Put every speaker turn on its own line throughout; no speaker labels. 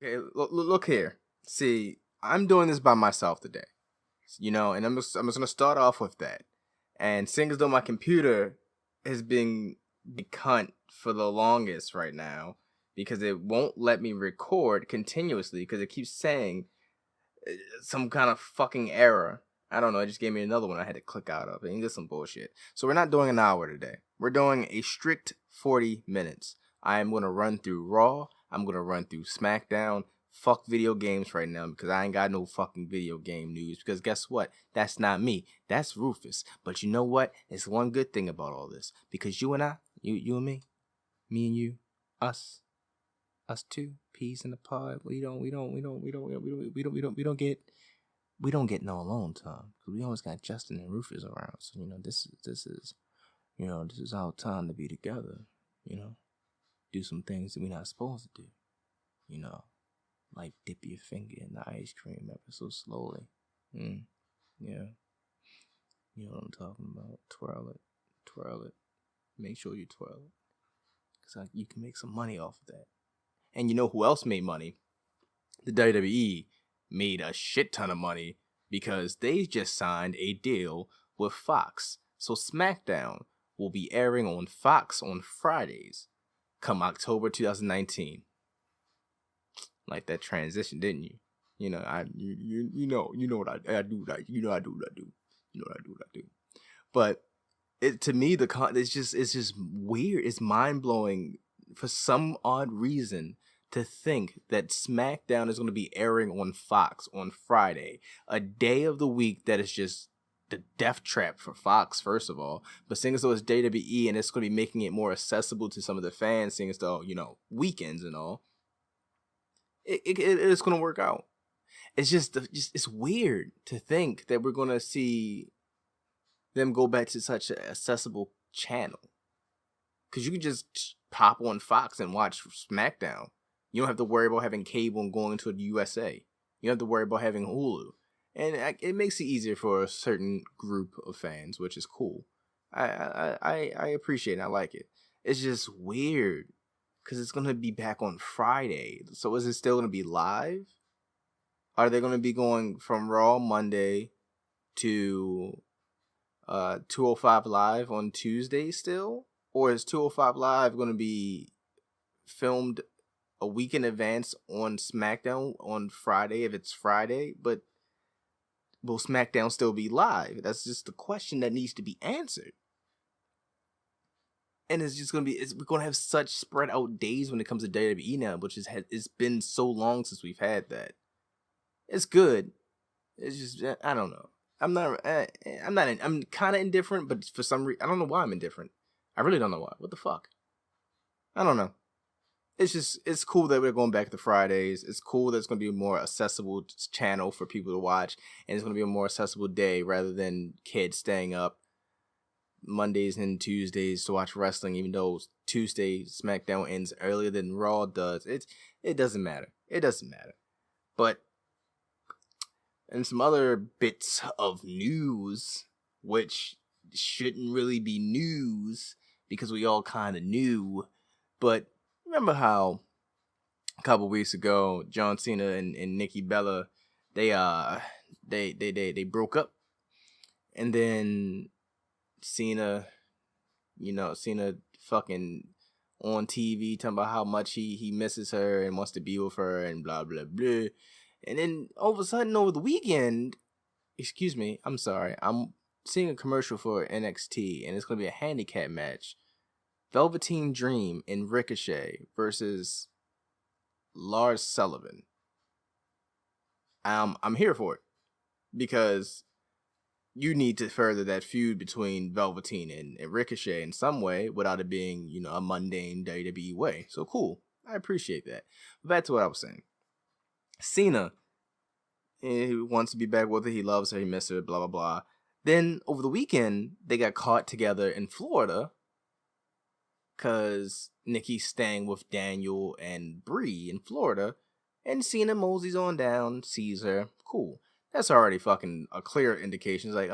Okay, look here. See, I'm doing this by myself today, and I'm just gonna start off with that. And seeing as though my computer has been the cunt for the longest right now because it won't let me record continuously because it keeps saying some kind of fucking error. I don't know. It just gave me another one I had to click out of. And just some bullshit. So we're not doing an hour today. We're doing a strict 40 minutes. I am going to run through Raw. I'm going to run through SmackDown. Fuck video games right now because I ain't got no fucking video game news. Because guess what? That's not me. That's Rufus. But you know what? There's one good thing about all this. Because you and I, you and me and you, us two, peas in the pod. We don't get no alone time because we always got Justin and Rufus around. So this is our time to be together. Do some things that we're not supposed to do. Like dip your finger in the ice cream ever so slowly. Yeah, you know what I'm talking about. Twirl it. Make sure you twirl it because you can make some money off of that. And you know who else made money? The WWE made a shit ton of money because they just signed a deal with Fox. So SmackDown will be airing on Fox on Fridays come October 2019. Like that transition, didn't you? You know what I do. You know what I do. But to me, it's just weird. It's mind blowing for some odd reason to think that SmackDown is going to be airing on Fox on Friday, a day of the week that is just the death trap for Fox, first of all. But seeing as though it's WWE and it's going to be making it more accessible to some of the fans, seeing as though, weekends and all, it's going to work out. It's just it's weird to think that we're going to see them go back to such an accessible channel. Because you can just pop on Fox and watch SmackDown. You don't have to worry about having cable and going to the USA. You don't have to worry about having Hulu. And it makes it easier for a certain group of fans, which is cool. I appreciate it. I like it. It's just weird because it's going to be back on Friday. So is it still going to be live? Are they going to be going from Raw Monday to 205 Live on Tuesday still? Or is 205 Live going to be filmed a week in advance on SmackDown on Friday if it's Friday? But will SmackDown still be live? That's just the question that needs to be answered. And it's just going to be, we're going to have such spread out days when it comes to WWE now, which it's been so long since we've had that. It's good. It's just, I don't know. I'm kind of indifferent, but for some reason, I don't know why I'm indifferent. I really don't know why. What the fuck? I don't know. It's cool that we're going back to Fridays. It's cool that it's going to be a more accessible channel for people to watch. And it's going to be a more accessible day rather than kids staying up Mondays and Tuesdays to watch wrestling, even though Tuesday SmackDown ends earlier than Raw does. It doesn't matter. It doesn't matter. But, and some other bits of news, which shouldn't really be news because we all kind of knew, but remember how a couple weeks ago John Cena and Nikki Bella they broke up, and then Cena fucking on TV talking about how much he misses her and wants to be with her and blah blah blah, and then all of a sudden over the weekend, excuse me, I'm sorry, I'm seeing a commercial for NXT and it's gonna be a handicap match. Velveteen Dream and Ricochet versus Lars Sullivan. I'm here for it because you need to further that feud between Velveteen and Ricochet in some way without it being, a mundane WWE way. So cool. I appreciate that. But back to what I was saying. Cena, he wants to be back with her. He loves her. He misses her. Blah, blah, blah. Then over the weekend, they got caught together in Florida because Nikki's staying with Daniel and Bree in Florida, and Cena moseys on down, sees her. Cool. That's already fucking a clear indication. It's like,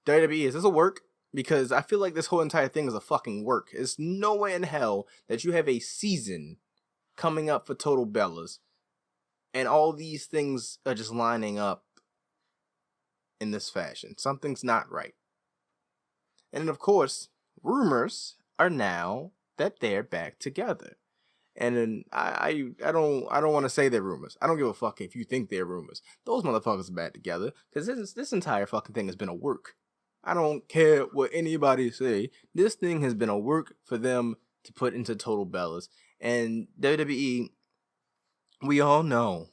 WWE, is this a work? Because I feel like this whole entire thing is a fucking work. There's no way in hell that you have a season coming up for Total Bellas, and all these things are just lining up in this fashion. Something's not right. And then, of course, rumors are now that they're back together. And then I don't want to say they're rumors. I don't give a fuck if you think they're rumors. Those motherfuckers are back together because this entire fucking thing has been a work. I don't care what anybody say. This thing has been a work for them to put into Total Bellas. And WWE, we all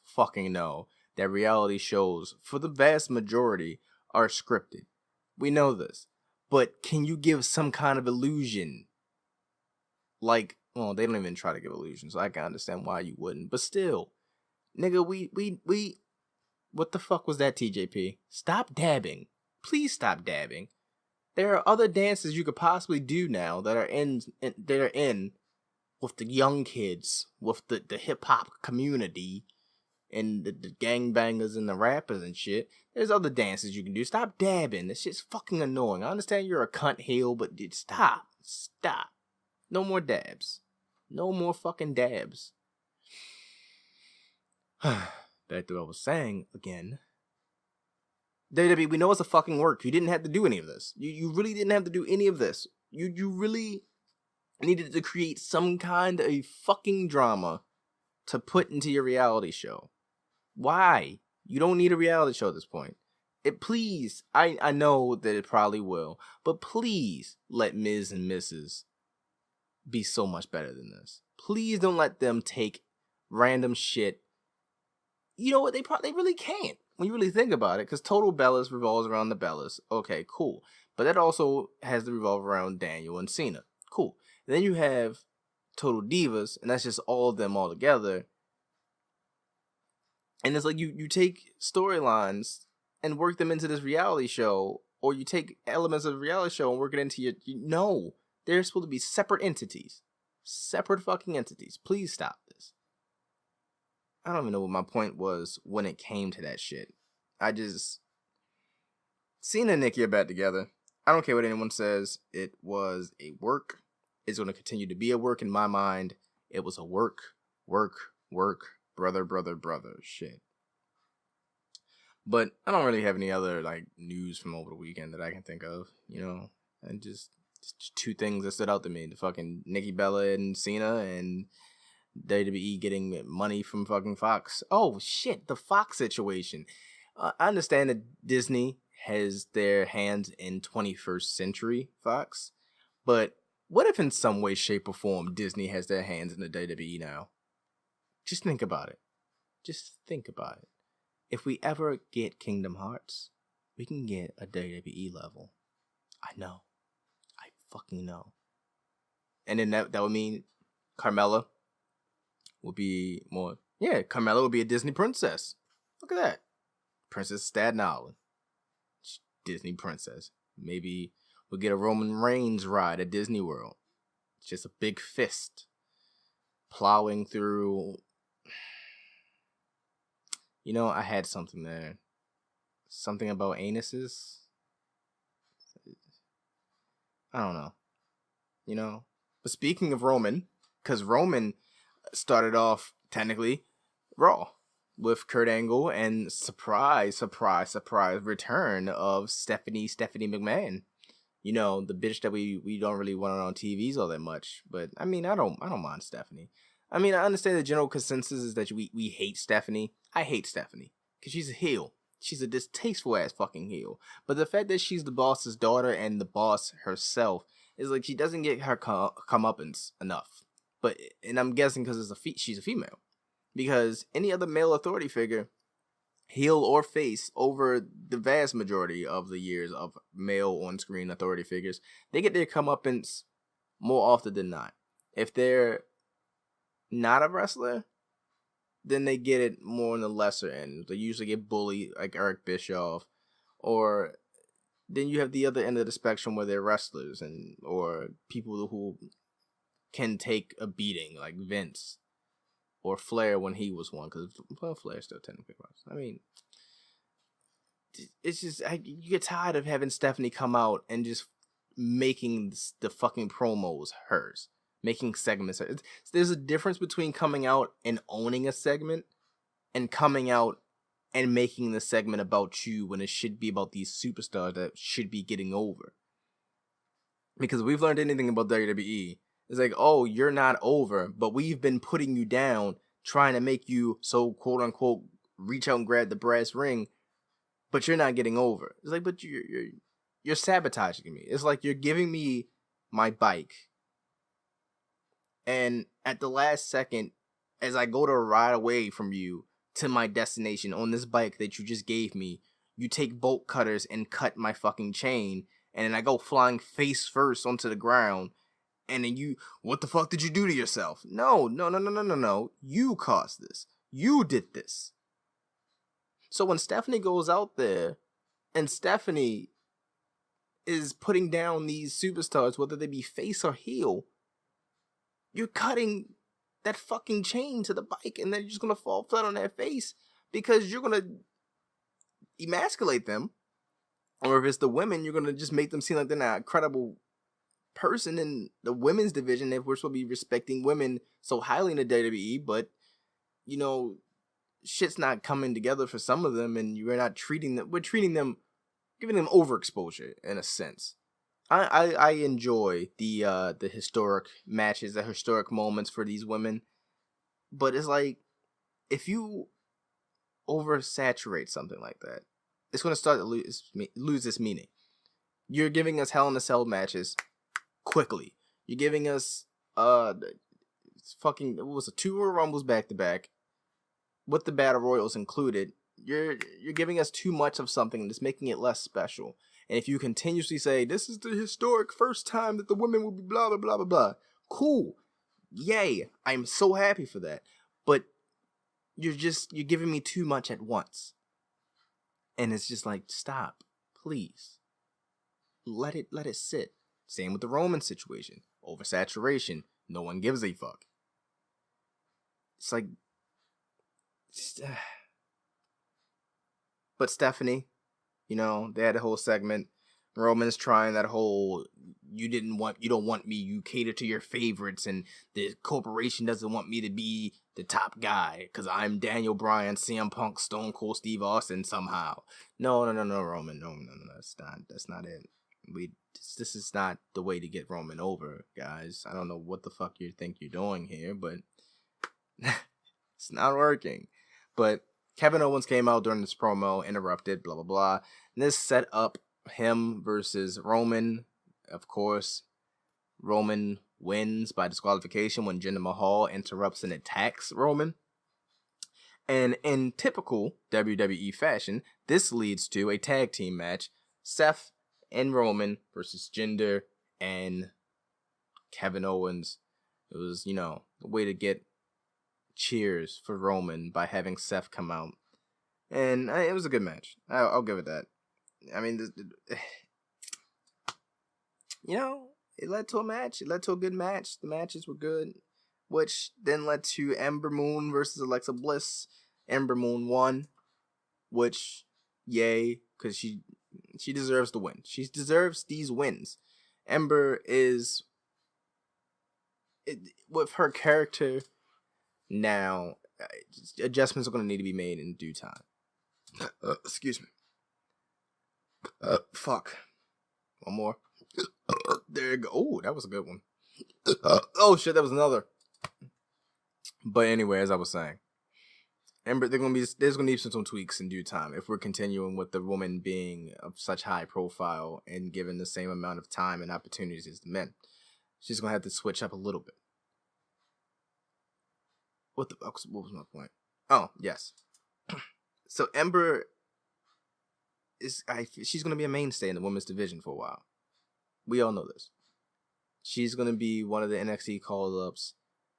fucking know that reality shows, for the vast majority, are scripted. We know this. But can you give some kind of illusion? Like, well, they don't even try to give illusions, so I can understand why you wouldn't. But still, nigga, we what the fuck was that, TJP? Stop dabbing. Please stop dabbing. There are other dances you could possibly do now that are in with the young kids, with the hip hop community, and the gangbangers and the rappers and shit. There's other dances you can do. Stop dabbing. This shit's fucking annoying. I understand you're a cunt heel, but dude, stop. No more dabs. No more fucking dabs. Back to what I was saying again. WWE, we know it's a fucking work. You didn't have to do any of this. You really didn't have to do any of this. You really needed to create some kind of fucking drama to put into your reality show. Why? You don't need a reality show at this point. Please, I know that it probably will, but please let Ms. and Mrs. be so much better than this. Please don't let them take random shit. You know what? They really can't when you really think about it, because Total Bellas revolves around the Bellas. Okay, cool. But that also has to revolve around Daniel and Cena. Cool. And then you have Total Divas, and that's just all of them all together. And it's like you take storylines and work them into this reality show, or you take elements of the reality show and work it into your... No. They're supposed to be separate entities. Separate fucking entities. Please stop this. I don't even know what my point was when it came to that shit. Cena and Nikki are back together. I don't care what anyone says. It was a work. It's going to continue to be a work in my mind. It was a work, brother shit. But I don't really have any other like news from over the weekend that I can think of, you know, and just two things that stood out to me: the fucking Nikki Bella and Cena, and WWE getting money from fucking Fox. Oh shit, the Fox situation. I understand that Disney has their hands in 21st Century Fox, but what if in some way, shape, or form Disney has their hands in the WWE now? Just think about it. Just think about it. If we ever get Kingdom Hearts, we can get a WWE level. I know. I fucking know. And then that would mean Carmella would be more... Yeah, Carmella would be a Disney princess. Look at that. Princess Staten Island. Disney princess. Maybe we'll get a Roman Reigns ride at Disney World. It's just a big fist plowing through... You know, I had something there. Something about anuses. I don't know. You know? But speaking of Roman, because Roman started off, technically, Raw with Kurt Angle and surprise return of Stephanie McMahon. You know, the bitch that we don't really want on TVs all that much. But, I mean, I don't mind Stephanie. I mean, I understand the general consensus is that we hate Stephanie. I hate Stephanie because she's a heel. She's a distasteful ass fucking heel. But the fact that she's the boss's daughter and the boss herself is like she doesn't get her comeuppance enough. And I'm guessing because she's a female. Because any other male authority figure, heel or face, over the vast majority of the years of male on-screen authority figures, they get their comeuppance more often than not. If they're not a wrestler, then they get it more on the lesser end. They usually get bullied, like Eric Bischoff, or then you have the other end of the spectrum where they're wrestlers or people who can take a beating, like Vince or Flair when he was one, because Flair still technically wrestles. I mean, it's just you get tired of having Stephanie come out and just making the fucking promos hers. making segments. There's a difference between coming out and owning a segment and coming out and making the segment about you when it should be about these superstars that should be getting over. Because if we've learned anything about WWE, it's like, oh, you're not over, but we've been putting you down, trying to make you so quote unquote reach out and grab the brass ring, but you're not getting over. It's like, but you're sabotaging me. It's like you're giving me my bike, and at the last second, as I go to ride away from you to my destination on this bike that you just gave me, you take bolt cutters and cut my fucking chain, and then I go flying face first onto the ground, and then what the fuck did you do to yourself? No. You caused this. You did this. So when Stephanie goes out there, and Stephanie is putting down these superstars, whether they be face or heel, you're cutting that fucking chain to the bike, and then you're just gonna fall flat on their face because you're gonna emasculate them. Or if it's the women, you're gonna just make them seem like they're not a credible person in the women's division if we're supposed to be respecting women so highly in the WWE, but you know, shit's not coming together for some of them, and we're treating them, giving them overexposure in a sense. I enjoy the historic matches, the historic moments for these women, but it's like, if you oversaturate something like that, it's going to start to lose its meaning. You're giving us Hell in a Cell matches quickly. You're giving us fucking, what was it, 2 Royal Rumbles back to back with the Battle Royals included. You're giving us too much of something that's making it less special. And if you continuously say, this is the historic first time that the women will be blah, blah, blah, blah, blah, cool. Yay. I'm so happy for that. But you're giving me too much at once. And it's just like, stop. Please. Let it sit. Same with the Roman situation. Oversaturation. No one gives a fuck. It's like... But Stephanie, you know, they had a whole segment. Roman's trying that whole, you don't want me, you cater to your favorites, and the corporation doesn't want me to be the top guy, because I'm Daniel Bryan, CM Punk, Stone Cold Steve Austin somehow. No, Roman, no, that's not it. This is not the way to get Roman over, guys. I don't know what the fuck you think you're doing here, but it's not working. But Kevin Owens came out during this promo, interrupted, blah, blah, blah. And this set up him versus Roman. Of course, Roman wins by disqualification when Jinder Mahal interrupts and attacks Roman. And in typical WWE fashion, this leads to a tag team match. Seth and Roman versus Jinder and Kevin Owens. It was, you know, a way to get cheers for Roman by having Seth come out. And it was a good match. I'll give it that. I mean, you know, it led to a match. It led to a good match. The matches were good, which then led to Ember Moon versus Alexa Bliss. Ember Moon won, which, yay, because she deserves the win. She deserves these wins. Ember is, with her character now, adjustments are going to need to be made in due time. Excuse me. Fuck. One more. There you go. Oh, that was a good one. Oh shit, that was another. But anyway, as I was saying, Ember, there's gonna be some tweaks in due time if we're continuing with the woman being of such high profile and given the same amount of time and opportunities as the men. She's gonna have to switch up a little bit. What was my point? Oh, yes. So Ember she's gonna be a mainstay in the women's division for a while. We all know this. She's gonna be one of the NXT call-ups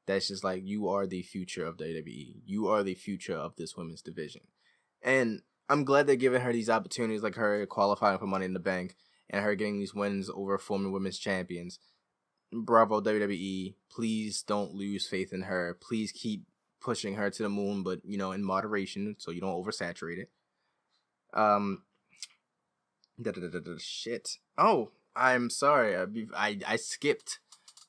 that's just like, you are the future of WWE. You are the future of this women's division. And I'm glad they're giving her these opportunities, like her qualifying for Money in the Bank and her getting these wins over former women's champions. Bravo, WWE. Please don't lose faith in her. Please keep pushing her to the moon, but, you know, in moderation, so you don't oversaturate it. Shit. Oh, I'm sorry. I skipped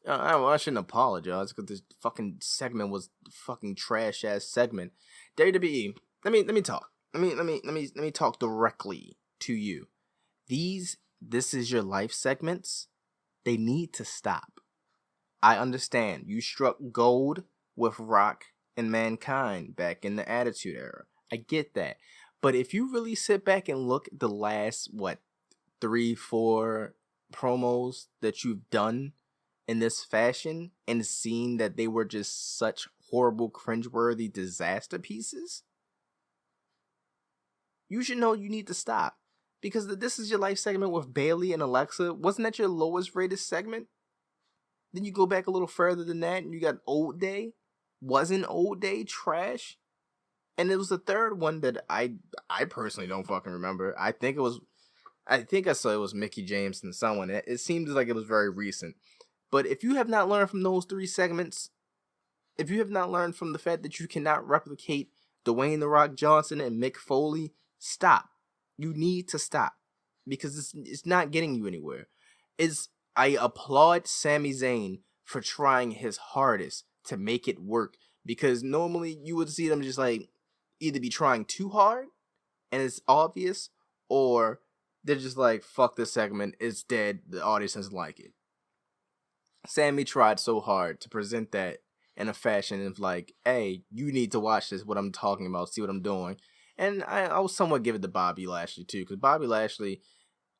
I shouldn't apologize because this fucking segment was fucking trash ass segment. WWE, let me talk. Let me talk directly to you. These this is your life segments. They need to stop. I understand you struck gold with Rock and Mankind back in the Attitude Era. I get that. But if you really sit back and look at the last, what, 3, 4 promos that you've done in this fashion and seen that they were just such horrible, cringeworthy disaster pieces, you should know you need to stop. Because this is your life segment with Bailey and Alexa. Wasn't that your lowest rated segment? Then you go back a little further than that and you got Old Day. Wasn't Old Day trash? And it was the third one that I personally don't fucking remember. I think I saw it was Mickey James and someone. It seems like it was very recent. But if you have not learned from those 3 segments, if you have not learned from the fact that you cannot replicate Dwayne The Rock Johnson and Mick Foley, stop. You need to stop. Because it's not getting you anywhere. I applaud Sami Zayn for trying his hardest to make it work. Because normally you would see them just like either be trying too hard and it's obvious, or they're just like, fuck this segment, it's dead, the audience doesn't like it. Sammy tried so hard to present that in a fashion of like, hey, you need to watch this, what I'm talking about, see what I'm doing. And I will somewhat give it to Bobby Lashley too, because Bobby Lashley,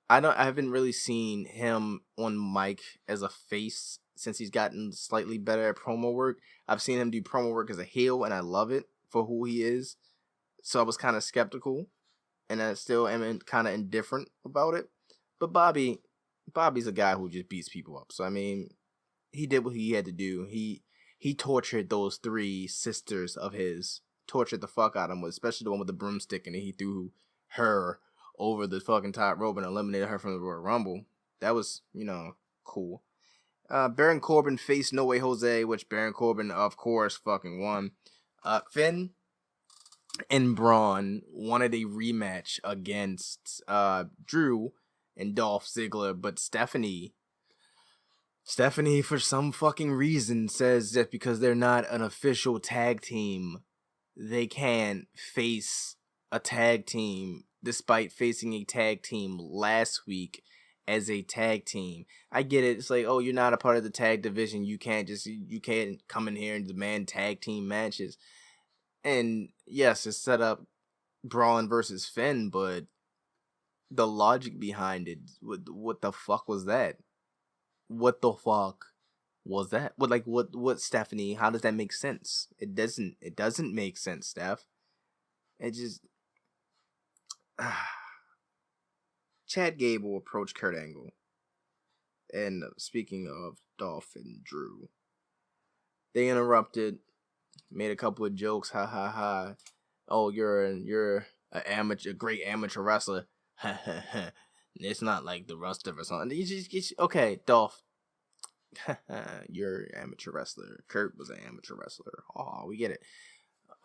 I haven't really seen him on mic as a face since he's gotten slightly better at promo work. I've seen him do promo work as a heel, and I love it for who he is. So I was kind of skeptical, and I still am kind of indifferent about it. But Bobby's a guy who just beats people up. So I mean, he did what he had to do. He tortured those 3 sisters of his, tortured the fuck out of them, especially the one with the broomstick, and then he threw her over the fucking top rope and eliminated her from the Royal Rumble. That was, cool. Baron Corbin faced No Way Jose, which Baron Corbin, of course, fucking won. Finn and Braun wanted a rematch against Drew and Dolph Ziggler, but Stephanie, for some fucking reason, says that because they're not an official tag team, they can't face a tag team despite facing a tag team last week as a tag team. I get it. It's like, oh, you're not a part of the tag division. You can't come in here and demand tag team matches. And yes, it's set up Braun versus Finn, but the logic behind it, what the fuck was that? What the fuck was that? What Stephanie, how does that make sense? It doesn't make sense, Steph. It just Chad Gable approached Kurt Angle. And speaking of Dolph and Drew, they interrupted, made a couple of jokes, ha ha ha. Oh, you're a great amateur wrestler. It's not like the rest of us on. Okay, Dolph. You're an amateur wrestler. Kurt was an amateur wrestler. Oh, we get it.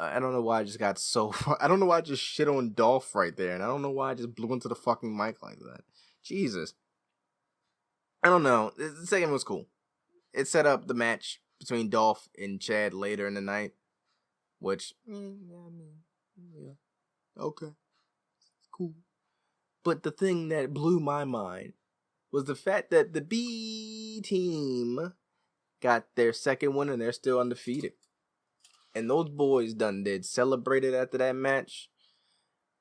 I don't know why I just got so far. I don't know why I just shit on Dolph right there, and I don't know why I just blew into the fucking mic like that. Jesus. I don't know. The second was cool. It set up the match between Dolph and Chad later in the night, which, yeah, okay, cool. But the thing that blew my mind was the fact that the B team got their second win and they're still undefeated. And those boys celebrated after that match.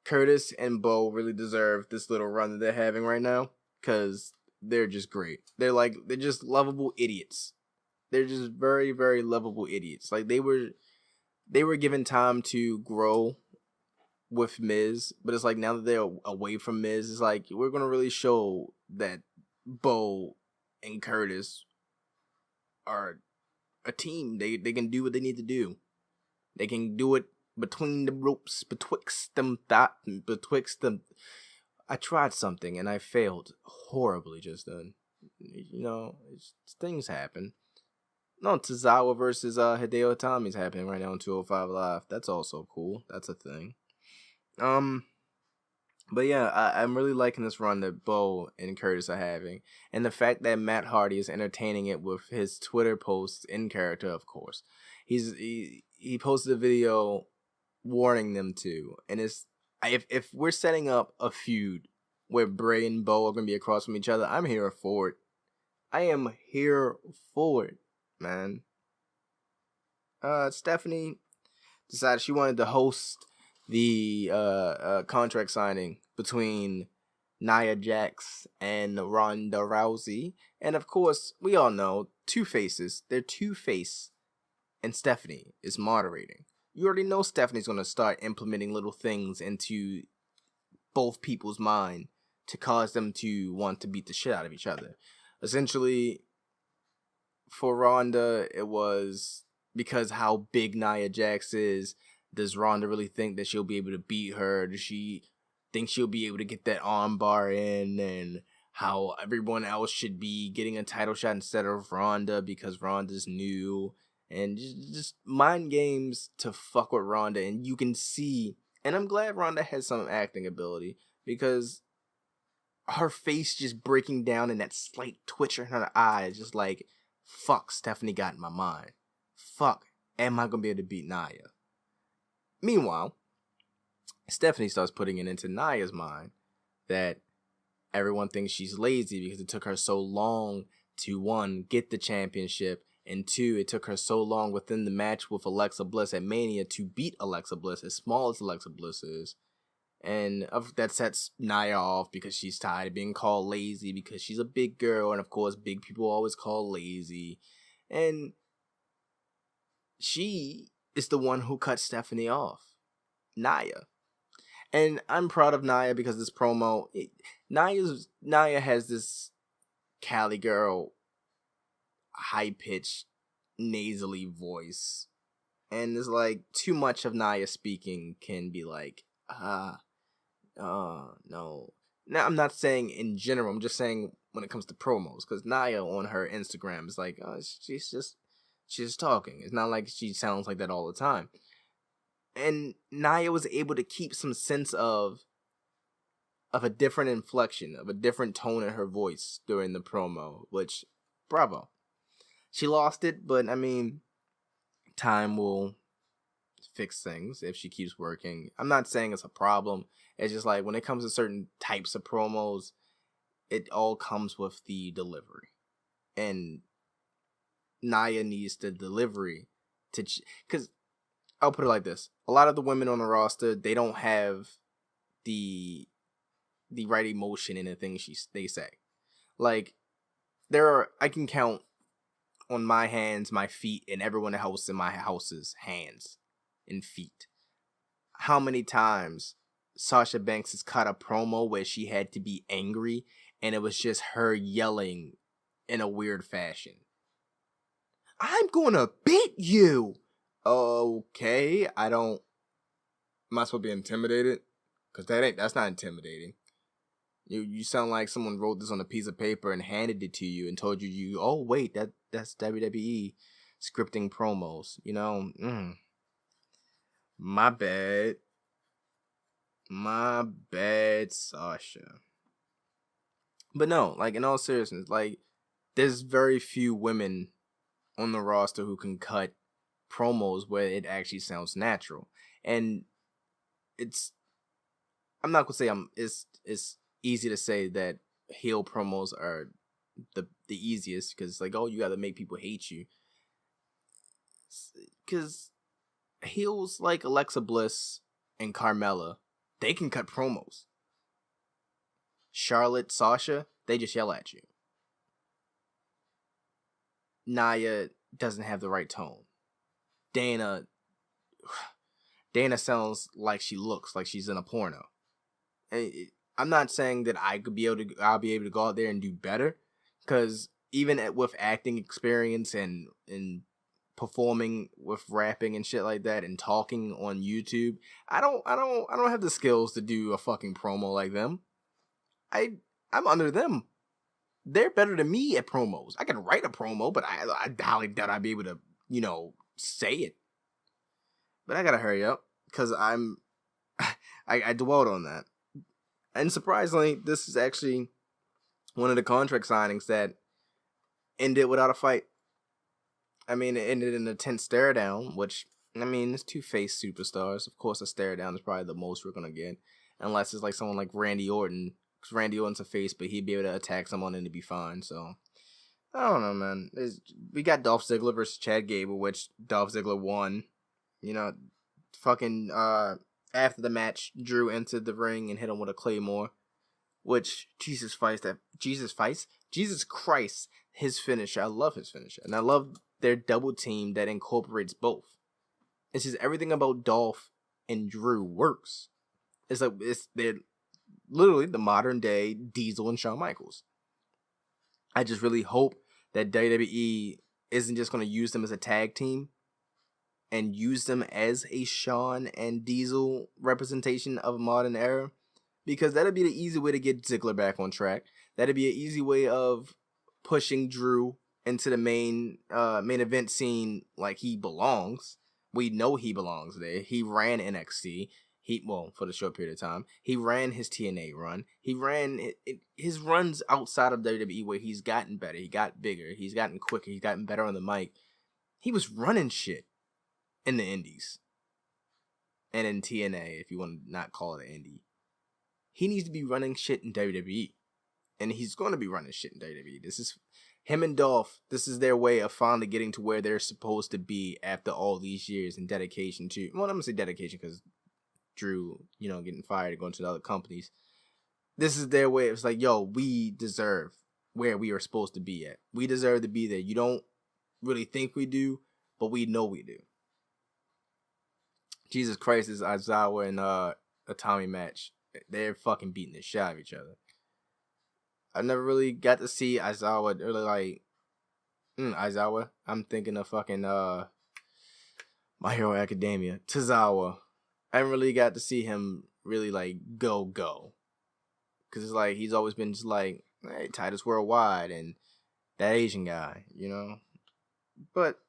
Curtis and Bo really deserve this little run that they're having right now, because they're just great. They're just lovable idiots. They're just very, very lovable idiots. Like they were given time to grow with Miz, but it's like now that they're away from Miz, it's like we're gonna really show that Bo and Curtis are a team. They can do what they need to do. They can do it between the ropes, betwixt them. I tried something and I failed horribly just then. Things happen. No, Tozawa versus Hideo Itami's happening right now on 205 Live. That's also cool. That's a thing. But yeah, I'm really liking this run that Bo and Curtis are having, and the fact that Matt Hardy is entertaining it with his Twitter posts in character. Of course, he posted a video warning them to, and it's if we're setting up a feud where Bray and Bo are gonna be across from each other, I'm here for it. I am here for it, man. Stephanie decided she wanted to host the contract signing between Nia Jax and Ronda Rousey. And of course, we all know Two Faces. They're Two Face, and Stephanie is moderating. You already know Stephanie's going to start implementing little things into both people's mind to cause them to want to beat the shit out of each other. Essentially, for Ronda, it was because how big Nia Jax is. Does Ronda really think that she'll be able to beat her? Does she think she'll be able to get that arm bar in? And how everyone else should be getting a title shot instead of Ronda because Ronda's new. And just mind games to fuck with Ronda. And you can see, and I'm glad Ronda has some acting ability because her face just breaking down and that slight twitch in her eyes, just like, fuck, Stephanie got in my mind. Fuck, am I gonna be able to beat Nia? Meanwhile, Stephanie starts putting it into Nia's mind that everyone thinks she's lazy because it took her so long to, one, get the championship, and two, it took her so long within the match with Alexa Bliss at Mania to beat Alexa Bliss, as small as Alexa Bliss is. And that sets Nia off because she's tired of being called lazy because she's a big girl, and of course, big people always call lazy. And she is the one who cut Stephanie off, Nia. And I'm proud of Nia because this promo, Nia has this Cali girl, high pitched, nasally voice, and it's like too much of Nia speaking can be like, no. Now, I'm not saying in general. I'm just saying when it comes to promos, because Nia on her Instagram is like, she's just talking. It's not like she sounds like that all the time. And Nia was able to keep some sense of a different inflection, of a different tone in her voice during the promo, which, bravo. She lost it, but I mean, time will fix things if she keeps working. I'm not saying it's a problem. It's just like when it comes to certain types of promos, it all comes with the delivery. And Nia needs the delivery to, because I'll put it like this: a lot of the women on the roster, they don't have the right emotion in the things they say. Like, I can count on my hands, my feet, and everyone else in my house's hands and feet how many times Sasha Banks has cut a promo where she had to be angry and it was just her yelling in a weird fashion. I'm gonna beat you! Okay, am I supposed to be intimidated? Because that's not intimidating. You sound like someone wrote this on a piece of paper and handed it to you and told you oh wait, that's WWE scripting promos, My bad, Sasha. But no, like, in all seriousness, like, there's very few women on the roster who can cut promos where it actually sounds natural. And I'm not gonna say it's easy to say that heel promos are the easiest, because it's like, oh, you gotta make people hate you. Because heels like Alexa Bliss and Carmella, they can cut promos. Charlotte, Sasha, they just yell at you. Nia doesn't have the right tone. Dana sounds like she looks like she's in a porno. I'm not saying that I'll be able to go out there and do better, because even with acting experience and performing with rapping and shit like that and talking on YouTube, I don't have the skills to do a fucking promo like them. I'm under them. They're better than me at promos. I can write a promo, but I highly doubt I'd be able to, say it. But I gotta hurry up because I dwelled on that. And surprisingly, this is actually one of the contract signings that ended without a fight. I mean, it ended in a tense stare down, which, I mean, it's two face superstars. Of course, a stare down is probably the most we're going to get. Unless it's like someone like Randy Orton. Because Randy Orton's a face, but he'd be able to attack someone and it'd be fine. So, I don't know, man. We got Dolph Ziggler versus Chad Gable, which Dolph Ziggler won. You know, fucking, after the match, Drew entered the ring and hit him with a Claymore. Which, Jesus Christ, his finisher. I love his finisher. And I love their double team that incorporates both. It's just everything about Dolph and Drew works. They're literally the modern day Diesel and Shawn Michaels. I just really hope that WWE isn't just going to use them as a tag team and use them as a Shawn and Diesel representation of a modern era. Because that'd be the easy way to get Ziggler back on track. That'd be an easy way of pushing Drew into the main event scene like he belongs. We know he belongs there. He ran NXT. For the short period of time. He ran his TNA run. He ran his runs outside of WWE where he's gotten better. He got bigger. He's gotten quicker. He's gotten better on the mic. He was running shit in the indies. And in TNA, if you want to not call it an indie. He needs to be running shit in WWE. And he's going to be running shit in WWE. This is him and Dolph. This is their way of finally getting to where they're supposed to be after all these years and dedication to... Well, I'm going to say dedication because Drew, getting fired and going to the other companies. This is their way. It's like, yo, we deserve where we are supposed to be at. We deserve to be there. You don't really think we do, but we know we do. Jesus Christ, is Aizawa and a Tommy match. They're fucking beating the shit out of each other. I never really got to see Aizawa really like... Aizawa. I'm thinking of fucking My Hero Academia. Tozawa. I haven't really got to see him really like go. Because it's like he's always been just like, hey, Titus Worldwide and that Asian guy, But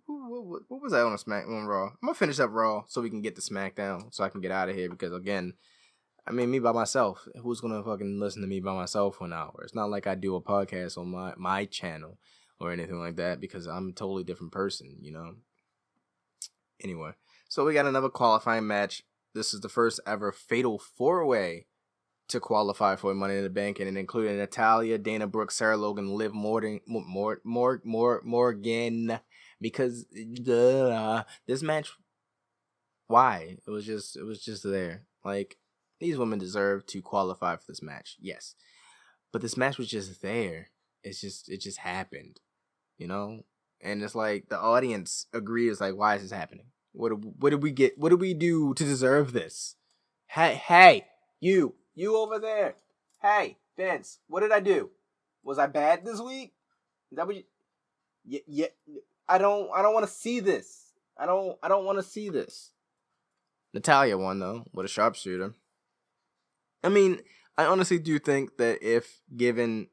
what was I on Raw? I'm gonna finish up Raw so we can get to SmackDown so I can get out of here because again, I mean me by myself. Who's gonna fucking listen to me by myself for an hour? It's not like I do a podcast on my channel or anything like that because I'm a totally different person, Anyway, so we got another qualifying match. This is the first ever Fatal 4-Way to qualify for Money in the Bank, and it included Natalya, Dana Brooke, Sarah Logan, Liv Morgan, because this match, why? It was just there. Like, these women deserve to qualify for this match, yes, but this match was just there. It just happened, and it's like the audience agrees. It's like, why is this happening? What did we get? What did we do to deserve this? Hey, you over there. Hey, Vince, what did I do? Was I bad this week? Is that what you... Yeah. I don't want to see this. I don't want to see this. Natalya won though with a sharpshooter. I mean, I honestly do think that if given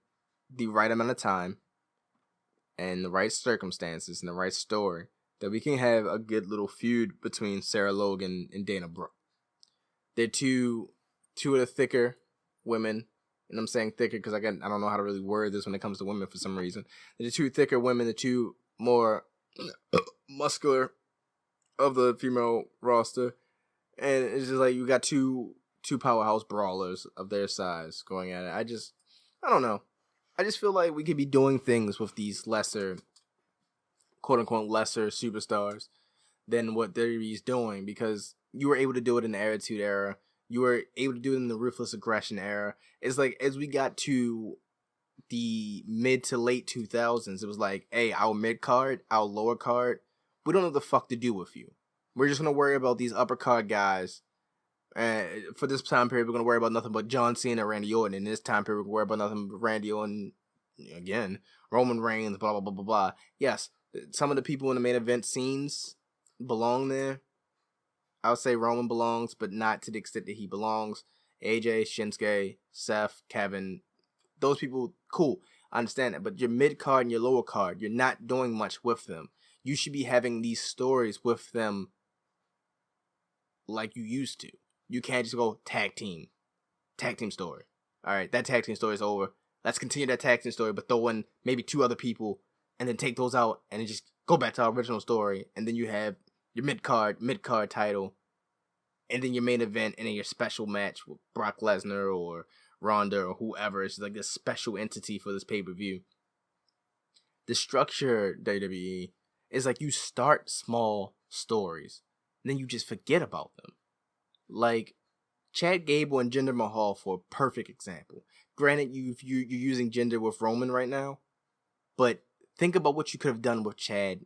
the right amount of time and the right circumstances and the right story, that we can have a good little feud between Sarah Logan and Dana Brooke. They're two of the thicker women, and I'm saying thicker because I don't know how to really word this when it comes to women for some reason. They're the two thicker women, the two more muscular of the female roster, and it's just like you got two powerhouse brawlers of their size going at it. I don't know. I just feel like we could be doing things with these lesser, quote unquote, lesser superstars than what WWE's doing because you were able to do it in the Attitude Era. You were able to do it in the Ruthless Aggression Era. It's like as we got to the mid to late 2000s, it was like, hey, our mid card, our lower card, we don't know what the fuck to do with you. We're just going to worry about these upper card guys. For this time period, we're going to worry about nothing but John Cena and Randy Orton. In this time period, we're going to worry about nothing but Randy Orton, again, Roman Reigns, blah, blah, blah, blah, blah. Yes, some of the people in the main event scenes belong there. I would say Roman belongs, but not to the extent that he belongs. AJ, Shinsuke, Seth, Kevin, those people, cool. I understand that. But your mid card and your lower card, you're not doing much with them. You should be having these stories with them like you used to. You can't just go tag team story. All right, that tag team story is over. Let's continue that tag team story, but throw in maybe 2 other people, and then take those out, and then just go back to our original story. And then you have your mid card title, and then your main event, and then your special match with Brock Lesnar or Ronda or whoever. It's like this special entity for this pay-per-view. The structure, WWE, is like you start small stories, and then you just forget about them. Like Chad Gable and Jinder Mahal for a perfect example. Granted, you're using Jinder with Roman right now, but think about what you could have done with Chad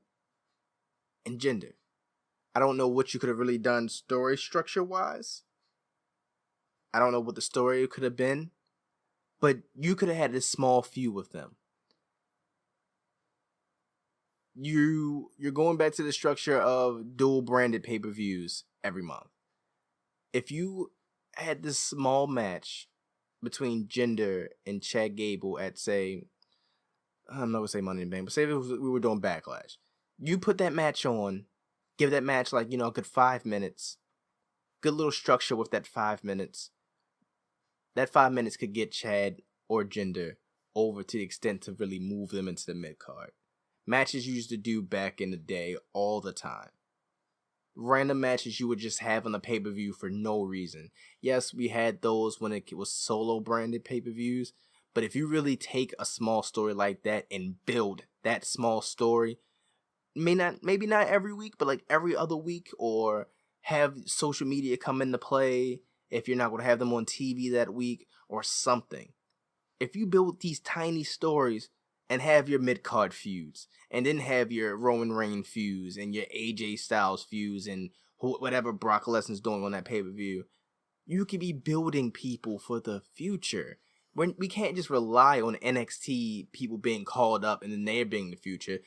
and Jinder. I don't know what you could have really done story structure wise. I don't know what the story could have been, but you could have had this small feud with them. You're going back to the structure of dual branded pay-per-views every month. If you had this small match between Jinder and Chad Gable at, say, I don't know what say Money in the Bank, but say we were doing Backlash. You put that match on, give that match like, a good 5 minutes. Good little structure with that 5 minutes. That 5 minutes could get Chad or Jinder over to the extent to really move them into the mid-card. Matches you used to do back in the day all the time. Random matches you would just have on the pay-per-view for no reason. Yes, we had those when it was solo branded pay-per-views, but if you really take a small story like that and build that small story, maybe not every week, but like every other week, or have social media come into play if you're not going to have them on TV that week or something. If you build these tiny stories and have your mid-card feuds, and then have your Roman Reigns feuds, and your AJ Styles feuds, and whatever Brock Lesnar's doing on that pay-per-view, you could be building people for the future. We can't just rely on NXT people being called up and then they're being the future.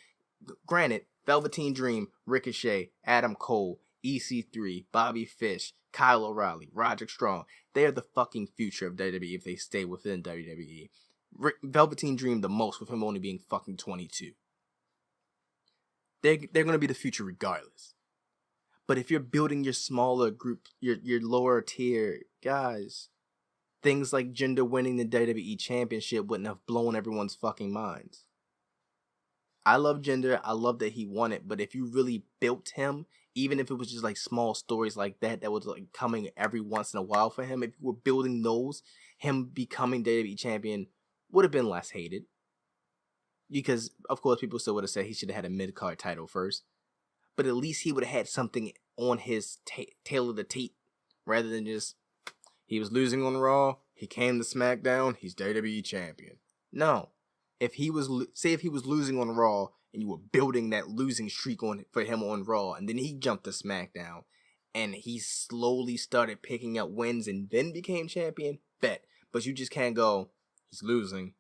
Granted, Velveteen Dream, Ricochet, Adam Cole, EC3, Bobby Fish, Kyle O'Reilly, Roderick Strong, they're the fucking future of WWE if they stay within WWE. Velveteen Dream the most, with him only being fucking 22. They're going to be the future regardless. But if you're building your smaller group, your lower tier guys, things like Jinder winning the WWE Championship wouldn't have blown everyone's fucking minds. I love Jinder. I love that he won it. But if you really built him, even if it was just like small stories like that was like coming every once in a while for him, if you were building those, him becoming WWE Champion would have been less hated. Because, of course, people still would have said he should have had a mid-card title first. But at least he would have had something on his tail of the tape. Rather than just, he was losing on Raw, he came to SmackDown, he's WWE Champion. No. If he was losing on Raw, and you were building that losing streak for him on Raw, and then he jumped to SmackDown, and he slowly started picking up wins and then became champion, bet. But you just can't go, he's losing,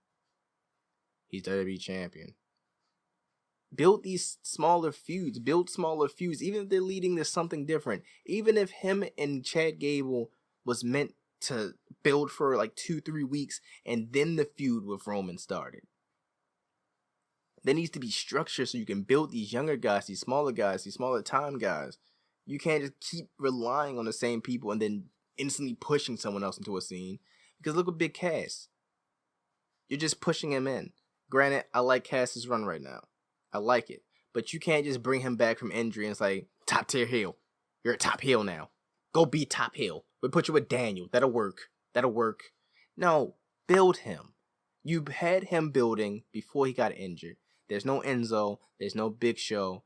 he's WWE Champion. Build these smaller feuds. Even if they're leading to something different. Even if him and Chad Gable was meant to build for like 2-3 weeks and then the feud with Roman started. There needs to be structure so you can build these younger guys, these smaller time guys. You can't just keep relying on the same people and then instantly pushing someone else into a scene. Because look at Big Cass. You're just pushing him in. Granted, I like Cass's run right now. I like it. But you can't just bring him back from injury and say, top tier heel. You're a top heel now. Go be top heel. We'll put you with Daniel. That'll work. No, build him. You had him building before he got injured. There's no Enzo. There's no Big Show.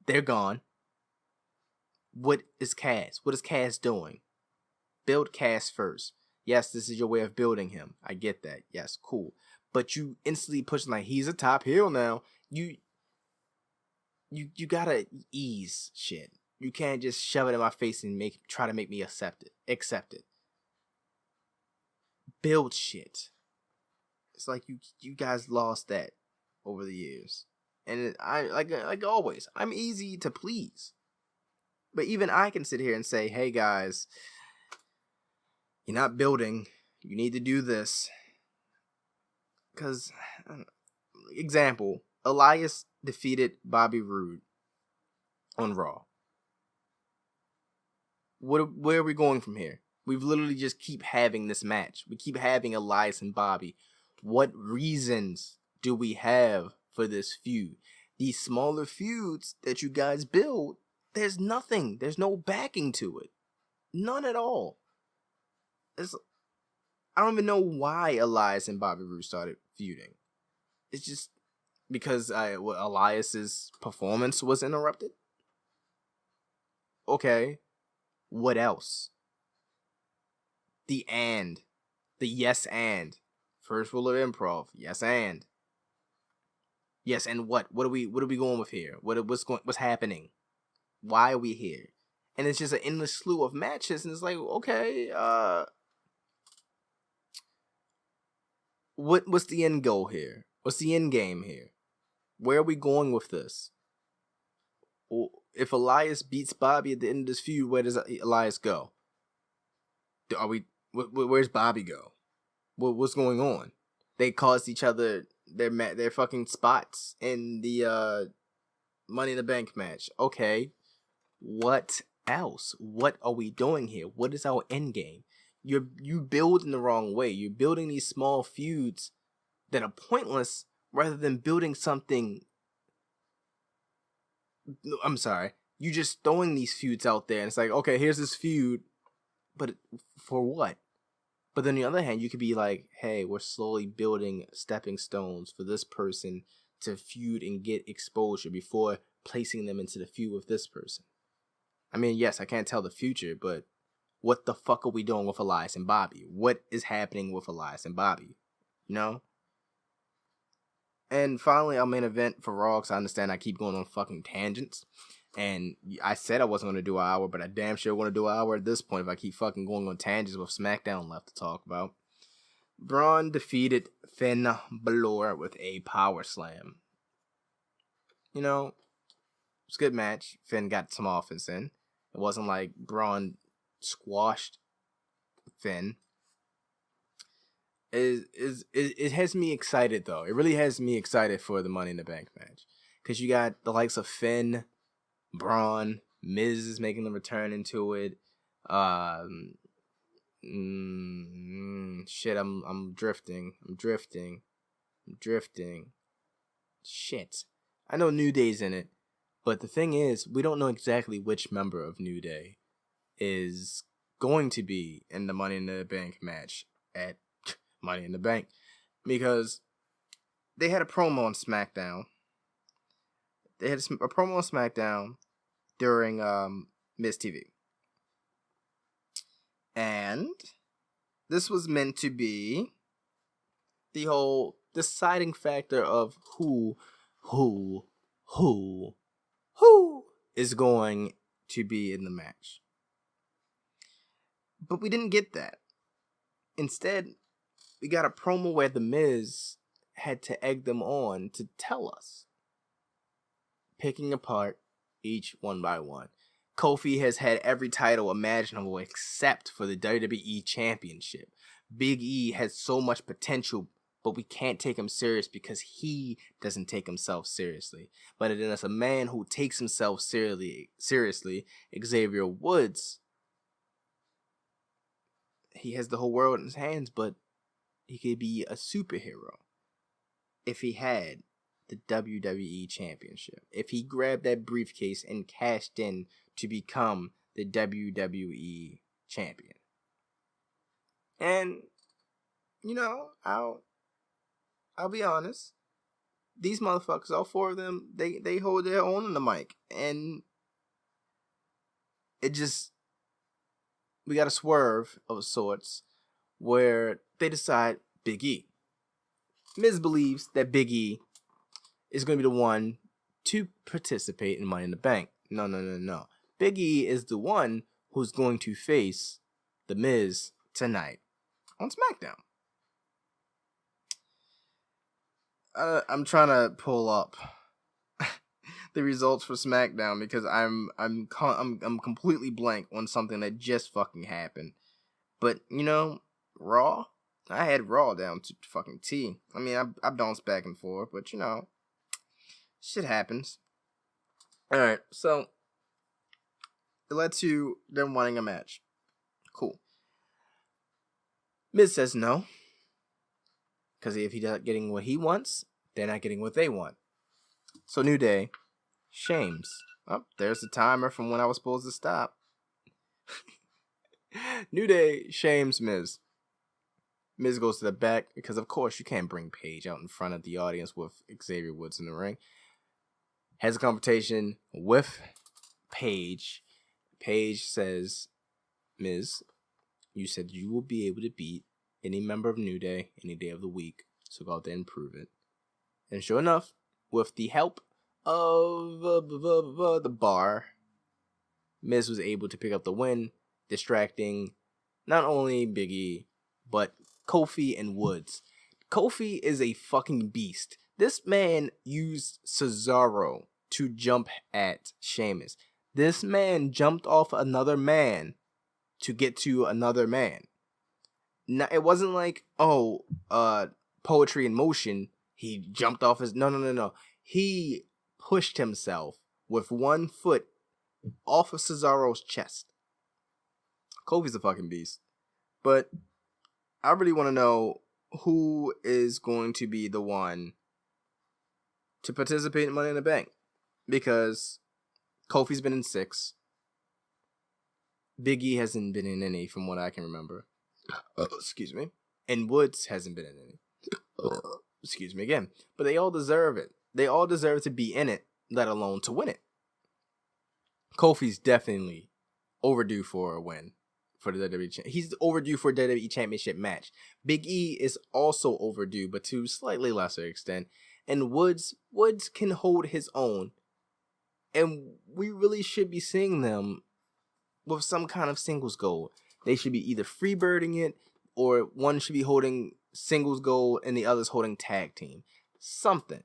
They're gone. What is Cass? What is Cass doing? Build Cass first. Yes, this is your way of building him. I get that. Yes, cool. But you instantly push like he's a top heel now. You gotta ease shit. You can't just shove it in my face and try to make me accept it. Build shit. It's like you guys lost that over the years. And I like always, I'm easy to please. But even I can sit here and say, hey guys, you're not building. You need to do this. Because, example, Elias defeated Bobby Roode on Raw. Where are we going from here? We've literally just keep having this match. We keep having Elias and Bobby. What reasons do we have for this feud? These smaller feuds that you guys build, there's nothing. There's no backing to it. None at all. I don't even know why Elias and Bobby Roode started feuding. It's just because Elias's performance was interrupted. Okay, what else? The yes and. First rule of improv, yes and. Yes and what? What are we going with here? What's happening? Why are we here? And it's just an endless slew of matches, and it's like, okay, what's the end goal here? What's the end game here? Where are we going with this? If Elias beats Bobby at the end of this feud, where does Elias go? Where's Bobby go? What's going on? They caused each other their fucking spots in the Money in the Bank match. Okay, what else? What are we doing here? What is our end game? You build in the wrong way. You're building these small feuds that are pointless rather than building something. I'm sorry. You just throwing these feuds out there, and it's like, okay, here's this feud, but for what? But then on the other hand, you could be like, hey, we're slowly building stepping stones for this person to feud and get exposure before placing them into the feud with this person. I mean, yes, I can't tell the future, but what the fuck are we doing with Elias and Bobby? What is happening with Elias and Bobby? You know? And finally, our main event for Raw, because I understand I keep going on fucking tangents. And I said I wasn't going to do an hour, but I damn sure want to do an hour at this point if I keep fucking going on tangents with SmackDown left to talk about. Braun defeated Finn Balor with a power slam. You know, it's a good match. Finn got some offense in. It wasn't like Braun squashed Finn. It has me excited, though. It really has me excited for the Money in the Bank match. Because you got the likes of Finn, Braun, Miz is making the return into it. Shit, I'm drifting. Shit. I know New Day's in it, but the thing is, we don't know exactly which member of New Day is going to be in the Money in the Bank match at Money in the Bank, because they had a promo on SmackDown. They had a promo on SmackDown during Miz TV. And this was meant to be the whole deciding factor of who is going to be in the match. But we didn't get that. Instead, we got a promo where The Miz had to egg them on to tell us, picking apart each one by one. Kofi has had every title imaginable except for the WWE Championship. Big E has so much potential, but we can't take him serious because he doesn't take himself seriously. But then as a man who takes himself seriously, Xavier Woods, he has the whole world in his hands, but he could be a superhero if he had the WWE Championship. If he grabbed that briefcase and cashed in to become the WWE Champion. And, you know, I'll be honest. These motherfuckers, all four of them, they hold their own on the mic. And it just, we got a swerve of sorts where they decide Big E. Miz believes that Big E is going to be the one to participate in Money in the Bank. No. Big E is the one who's going to face The Miz tonight on SmackDown. I'm trying to pull up the results for SmackDown because I'm completely blank on something that just fucking happened. But you know, Raw, I had Raw down to fucking T. I mean, I bounced back and forth, but you know, shit happens. All right, so It led to them wanting a match. Cool. Miz says no. Because if he's not getting what he wants, they're not getting what they want. So New Day shames. Oh, there's the timer from when I was supposed to stop. New Day shames Miz. Miz goes to the back because, of course, you can't bring Paige out in front of the audience with Xavier Woods in the ring. Has a confrontation with Paige. Paige says, Miz, you said you will be able to beat any member of New Day any day of the week. So go out there and prove it. And sure enough, with the help of the bar, Miz was able to pick up the win, distracting not only Big E, but Kofi and Woods. Kofi is a fucking beast. This man used Cesaro to jump at Sheamus. This man jumped off another man to get to another man. Now, it wasn't like, poetry in motion. He jumped off his... No. He pushed himself with one foot off of Cesaro's chest. Kofi's a fucking beast. But I really want to know who is going to be the one to participate in Money in the Bank. Because Kofi's been in 6. Big E hasn't been in any from what I can remember. Excuse me. And Woods hasn't been in any. Excuse me again. But they all deserve it. They all deserve to be in it, let alone to win it. Kofi's definitely overdue for a win for the WWE. He's overdue for a WWE Championship match. Big E is also overdue, but to slightly lesser extent. And Woods can hold his own. And we really should be seeing them with some kind of singles goal. They should be either freebirding it, or one should be holding singles goal and the other's holding tag team. Something.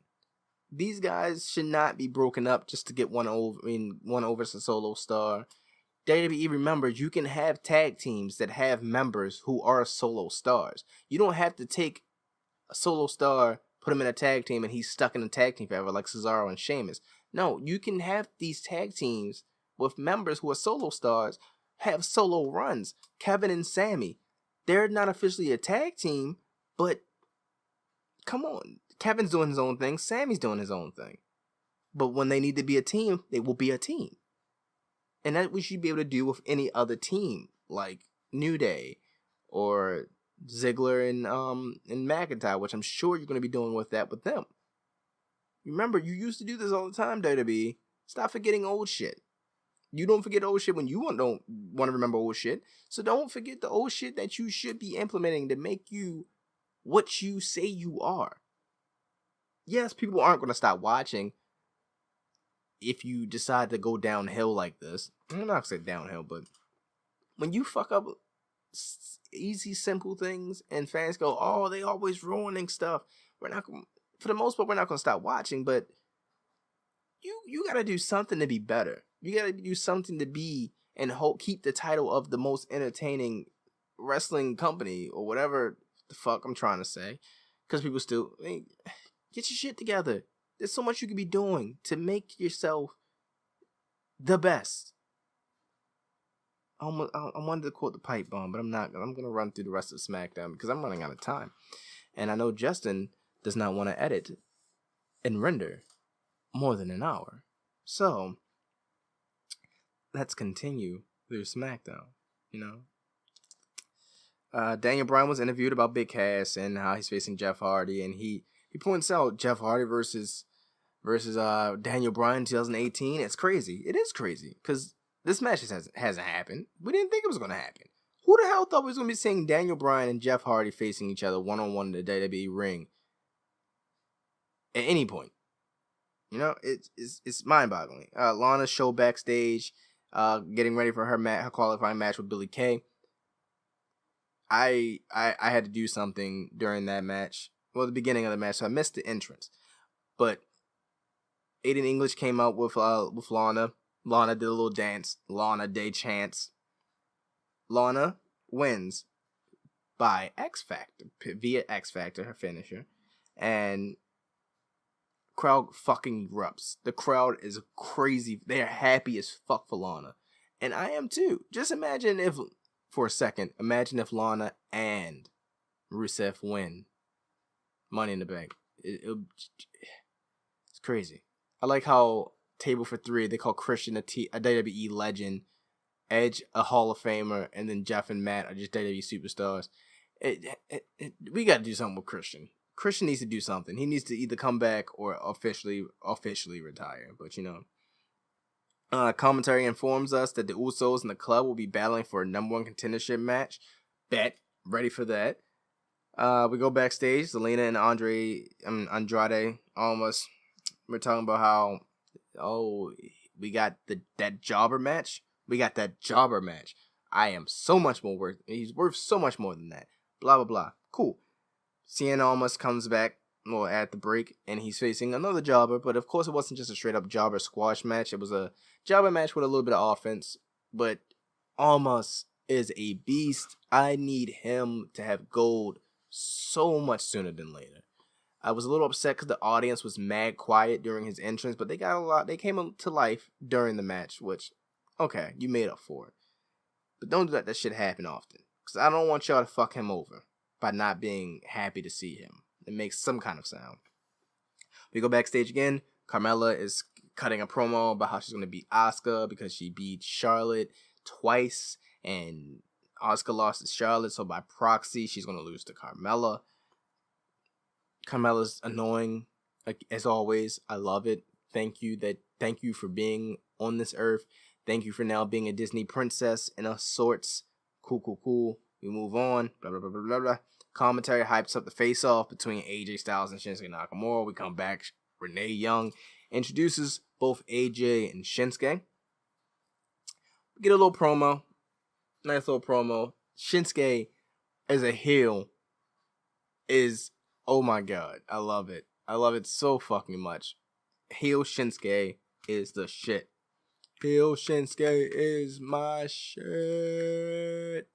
These guys should not be broken up just to get one over as a solo star. WWE, remember, you can have tag teams that have members who are solo stars. You don't have to take a solo star, put him in a tag team, and he's stuck in a tag team forever like Cesaro and Sheamus. No, you can have these tag teams with members who are solo stars have solo runs. Kevin and Sammy, they're not officially a tag team, but come on. Kevin's doing his own thing. Sammy's doing his own thing. But when they need to be a team, they will be a team. And that we should be able to do with any other team, like New Day or Ziggler and McIntyre, which I'm sure you're going to be doing with them. Remember, you used to do this all the time, WWE. Stop forgetting old shit. You don't forget old shit when you don't want to remember old shit. So don't forget the old shit that you should be implementing to make you what you say you are. Yes, people aren't going to stop watching if you decide to go downhill like this. I'm not going to say downhill, but when you fuck up easy, simple things and fans go, oh, they always ruining stuff. For the most part, we're not going to stop watching, but you got to do something to be better. You got to do something to be and keep the title of the most entertaining wrestling company or whatever the fuck I'm trying to say. Because people still... Get your shit together. There's so much you could be doing to make yourself the best. I wanted to quote the pipe bomb, but I'm not. I'm going to run through the rest of SmackDown because I'm running out of time. And I know Justin does not want to edit and render more than an hour. So, let's continue through SmackDown, Daniel Bryan was interviewed about Big Cass and how he's facing Jeff Hardy, and he points out Jeff Hardy versus Daniel Bryan in 2018. It's crazy. It is crazy because this match hasn't happened. We didn't think it was going to happen. Who the hell thought we was going to be seeing Daniel Bryan and Jeff Hardy facing each other one-on-one in the WWE ring at any point? It's mind-boggling. Lana show backstage, getting ready for her qualifying match with Billie Kay. I had to do something during that match. Well, the beginning of the match, so I missed the entrance. But Aiden English came out with Lana. Lana did a little dance. Lana Day chants. Lana wins by via X Factor, her finisher. And crowd fucking erupts. The crowd is crazy. They're happy as fuck for Lana. And I am too. Just imagine if, for a second, imagine if Lana and Rusev win Money in the Bank. It's crazy. I like how Table for Three, they call Christian a WWE legend, Edge a Hall of Famer, and then Jeff and Matt are just WWE superstars. We got to do something with Christian. Christian needs to do something. He needs to either come back or officially retire. But commentary informs us that the Usos and the club will be battling for a #1 contendership match. Bet. Ready for that. We go backstage. Zelina and Andrade almost. We're talking about how, we got that jobber match. We got that jobber match. I am so much more worth. He's worth so much more than that. Blah blah blah. Cool. Cien almost comes back, at the break, and he's facing another jobber. But of course, it wasn't just a straight up jobber squash match. It was a jobber match with a little bit of offense. But Almas is a beast. I need him to have gold so much sooner than later. I was a little upset because the audience was mad quiet during his entrance, but they got a lot. They came to life during the match, which, okay, you made up for it. But don't let that shit happen often, because I don't want y'all to fuck him over by not being happy to see him. It makes some kind of sound. We go backstage again. Carmella is cutting a promo about how she's going to beat Asuka because she beat Charlotte twice, and Asuka lost to Charlotte, so by proxy, she's going to lose to Carmella. Carmella's annoying, as always. I love it. Thank you for being on this earth. Thank you for now being a Disney princess and of sorts. Cool. We move on. Blah, blah, blah, blah, blah, blah. Commentary hypes up the face-off between AJ Styles and Shinsuke Nakamura. We come back. Renee Young introduces both AJ and Shinsuke. We get a little promo. Nice little promo. Shinsuke as a heel is, oh my god, I love it. I love it so fucking much. Heel Shinsuke is the shit. Heel Shinsuke is my shit.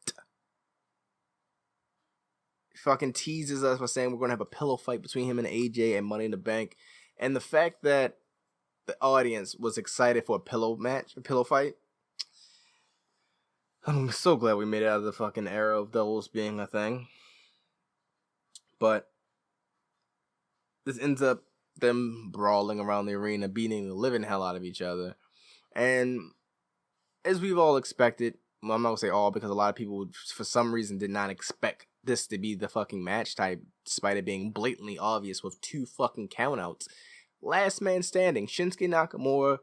Fucking teases us by saying we're going to have a pillow fight between him and AJ and Money in the Bank. And the fact that the audience was excited for a pillow fight. I'm so glad we made it out of the fucking era of those being a thing. But this ends up them brawling around the arena, beating the living hell out of each other. And as we've all expected, well, I'm not going to say all, because a lot of people, for some reason, did not expect this to be the fucking match type, despite it being blatantly obvious with 2 fucking countouts. Last man standing. Shinsuke Nakamura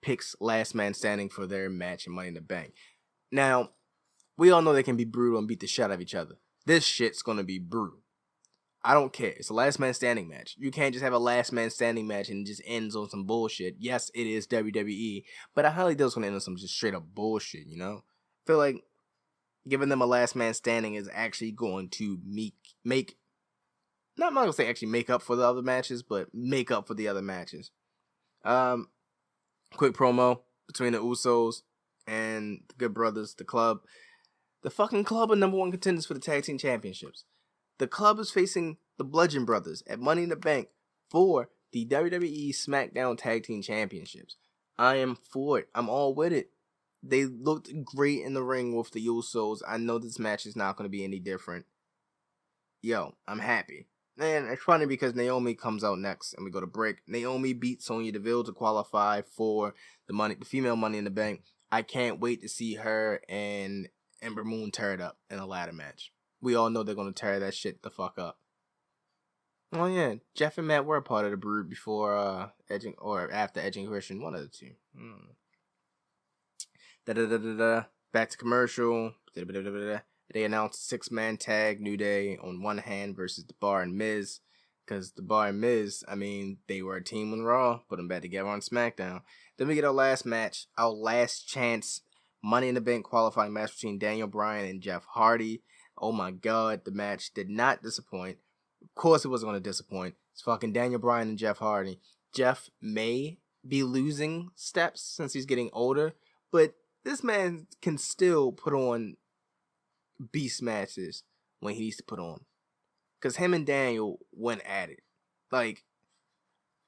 picks last man standing for their match in Money in the Bank. Now, we all know they can be brutal and beat the shit out of each other. This shit's going to be brutal. I don't care. It's a last man standing match. You can't just have a last man standing match and it just ends on some bullshit. Yes, it is WWE, but I highly doubt it's going to end on some just straight up bullshit, I feel like giving them a last man standing is actually going to make not going to say actually make up for the other matches, but make up for the other matches. Quick promo between the Usos and the Good Brothers, the club. The fucking club are #1 contenders for the tag team championships. The club is facing the Bludgeon Brothers at Money in the Bank for the WWE SmackDown Tag Team Championships. I am for it. I'm all with it. They looked great in the ring with the Usos. I know this match is not going to be any different. Yo, I'm happy. And it's funny because Naomi comes out next and we go to break. Naomi beat Sonya Deville to qualify for the female Money in the Bank. I can't wait to see her and Ember Moon tear it up in a ladder match. We all know they're going to tear that shit the fuck up. Oh yeah, Jeff and Matt were a part of the Brood before Edging or after Edging Christian, one of the two. Back to commercial. They announced a 6-man tag, New Day on one hand versus The Bar and Miz. Because The Bar and Miz, they were a team on Raw, put them back together on SmackDown. Then we get our last match, our last chance Money in the Bank qualifying match between Daniel Bryan and Jeff Hardy. Oh my god, the match did not disappoint. Of course it wasn't going to disappoint. It's fucking Daniel Bryan and Jeff Hardy. Jeff may be losing steps since he's getting older, but this man can still put on beast matches when he needs to put on. Because him and Daniel went at it.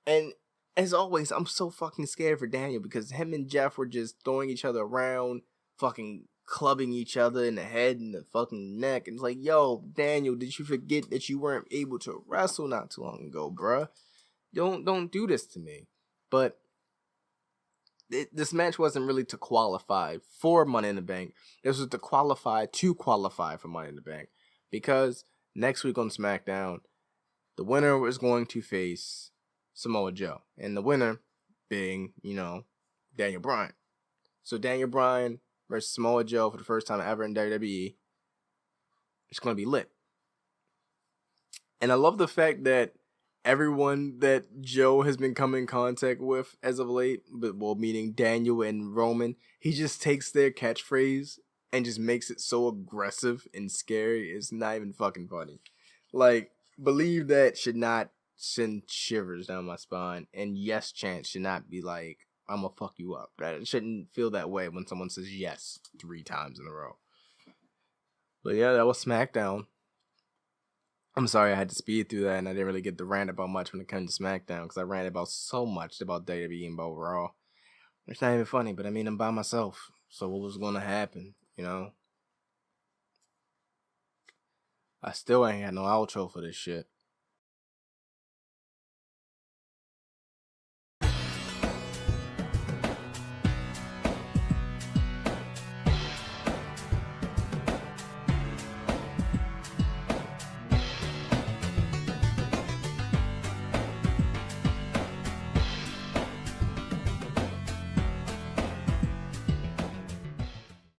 And as always, I'm so fucking scared for Daniel because him and Jeff were just throwing each other around. fucking clubbing each other in the head and the fucking neck. And it's like, yo, Daniel, did you forget that you weren't able to wrestle not too long ago, bruh? Don't do this to me. But this match wasn't really to qualify for Money in the Bank. This was to qualify for Money in the Bank. Because next week on SmackDown, the winner was going to face Samoa Joe. And the winner being, Daniel Bryan. So Daniel Bryan versus Samoa Joe for the first time ever in WWE. It's going to be lit. And I love the fact that everyone that Joe has been coming in contact with as of late, meaning Daniel and Roman, he just takes their catchphrase and just makes it so aggressive and scary. It's not even fucking funny. Like, believe that should not send shivers down my spine, and yes chance should not be like, I'm gonna fuck you up. It shouldn't feel that way when someone says yes 3 times in a row. But yeah, that was SmackDown. I'm sorry I had to speed through that and I didn't really get to rant about much when it came to SmackDown because I ranted about so much about WWE and about Raw. It's not even funny, but I mean, I'm by myself. So what was going to happen, I still ain't had no outro for this shit.